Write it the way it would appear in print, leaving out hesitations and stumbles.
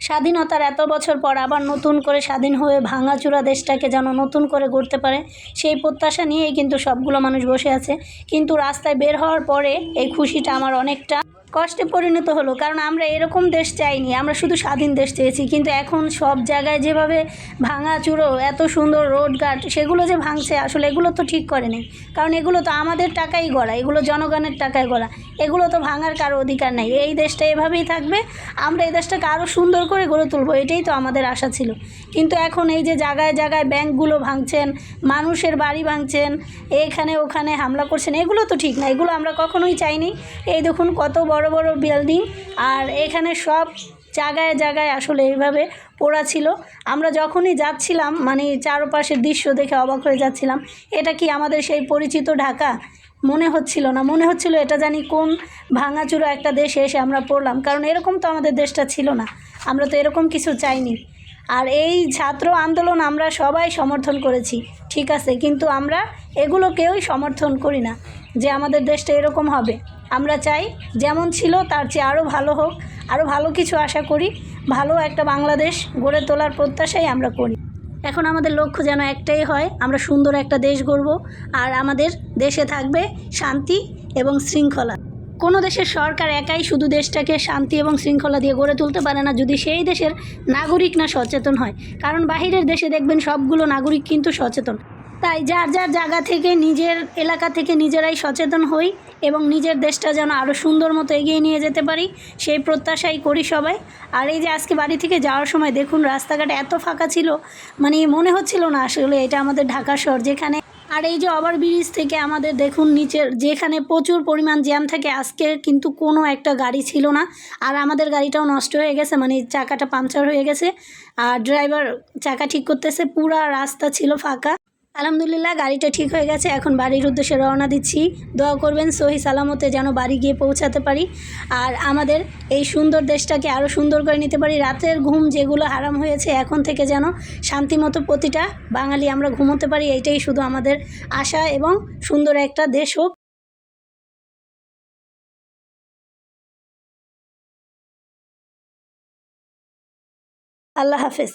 স্বাধীনতার এত বছর পর আবার নতুন করে স্বাধীন হয়ে ভাঙাচোরা দেশটাকে যেন নতুন করে গড়তে পারে, সেই প্রত্যাশা নিয়েই কিন্তু সবগুলো মানুষ বসে আছে। কিন্তু রাস্তায় বের হওয়ার পরে এই খুশিটা আমার অনেকটা কষ্টে পরিণত হলো, কারণ আমরা এরকম দেশ চাইনি, আমরা শুধু স্বাধীন দেশ চেয়েছি। কিন্তু এখন সব জায়গায় যেভাবে ভাঙাচুরো, এত সুন্দর রোডঘাট, সেগুলো যে ভাঙছে, আসলে এগুলো তো ঠিক করেনি, কারণ এগুলো তো আমাদের টাকাই গড়া, এগুলো জনগণের টাকায় গড়া, এগুলো তো ভাঙার কারো অধিকার নেই। এই দেশটা এভাবেই থাকবে, আমরা এই দেশটাকে আরও সুন্দর করে গড়ে তুলবো, এটাই তো আমাদের আশা ছিল। কিন্তু এখন এই যে জায়গায় জায়গায় ব্যাংকগুলো ভাঙছেন, মানুষের বাড়ি ভাঙছেন, এখানে ওখানে হামলা করছেন, এগুলো তো ঠিক না, এগুলো আমরা কখনোই চাইনি। এই দেখুন কত বড় বড় বিল্ডিং, আর এখানে সব জায়গায় জায়গায় আসলে এইভাবে পোড়া ছিল। আমরা যখনই যাচ্ছিলাম মানে চারপাশের দৃশ্য দেখে অবাক হয়ে যাচ্ছিলাম, এটা কি আমাদের সেই পরিচিত ঢাকা? মনে হচ্ছিল না, মনে হচ্ছিল এটা জানি কোন ভাঙাচুরো একটা দেশে এসে আমরা পড়লাম, কারণ এরকম তো আমাদের দেশটা ছিল না, আমরা তো এরকম কিছু চাইনি। আর এই ছাত্র আন্দোলন আমরা সবাই সমর্থন করেছি, ঠিক আছে, কিন্তু আমরা এগুলো কেউই সমর্থন করি না যে আমাদের দেশটা এরকম হবে। আমরা চাই যেমন ছিল তার চেয়ে আরও ভালো হোক, আরও ভালো কিছু আশা করি, ভালো একটা বাংলাদেশ গড়ে তোলার প্রত্যাশাই আমরা করি। এখন আমাদের লক্ষ্য যেন একটাই হয়, আমরা সুন্দর একটা দেশ গড়ব, আর আমাদের দেশে থাকবে শান্তি এবং শৃঙ্খলা। কোনো দেশের সরকার একাই শুধু দেশটাকে শান্তি এবং শৃঙ্খলা দিয়ে গড়ে তুলতে পারে না, যদি সেই দেশের নাগরিক না সচেতন হয়। কারণ বাহিরের দেশে দেখবেন সবগুলো নাগরিক কিন্তু সচেতন। তাই যার যার জায়গা থেকে, নিজের এলাকা থেকে নিজেরাই সচেতন হই এবং নিজের দেশটা যেন আরও সুন্দর মতো এগিয়ে নিয়ে যেতে পারি, সেই প্রত্যাশাই করি সবাই। আর এই যে আজকে বাড়ি থেকে যাওয়ার সময় দেখুন রাস্তাঘাটে এত ফাঁকা ছিল, মানে মনে হচ্ছিল না আসলে এটা আমাদের ঢাকা শহর যেখানে। আর এই যে ওভারব্রিজ থেকে আমাদের দেখুন নিচের যেখানে প্রচুর পরিমাণ জ্যাম থাকে, আজকে কিন্তু কোনো একটা গাড়ি ছিল না। আর আমাদের গাড়িটাও নষ্ট হয়ে গেছে, মানে চাকাটা পাংচার হয়ে গেছে, আর ড্রাইভার চাকা ঠিক করতেছে, পুরা রাস্তা ছিল ফাঁকা। আলহামদুলিল্লাহ গাড়িটা ঠিক হয়ে গেছে, এখন বাড়ির উদ্দেশ্যে রওনা দিচ্ছি। দোয়া করবেন সহি সালামতে যেন বাড়ি গিয়ে পৌঁছাতে পারি, আর আমাদের এই সুন্দর দেশটাকে আরও সুন্দর করে নিতে পারি। রাতের ঘুম যেগুলো হারাম হয়েছে, এখন থেকে যেন শান্তিমতো প্রতিটা বাঙালি আমরা ঘুমোতে পারি, এইটাই শুধু আমাদের আশা, এবং সুন্দর একটা দেশ হোক। আল্লাহ হাফেজ।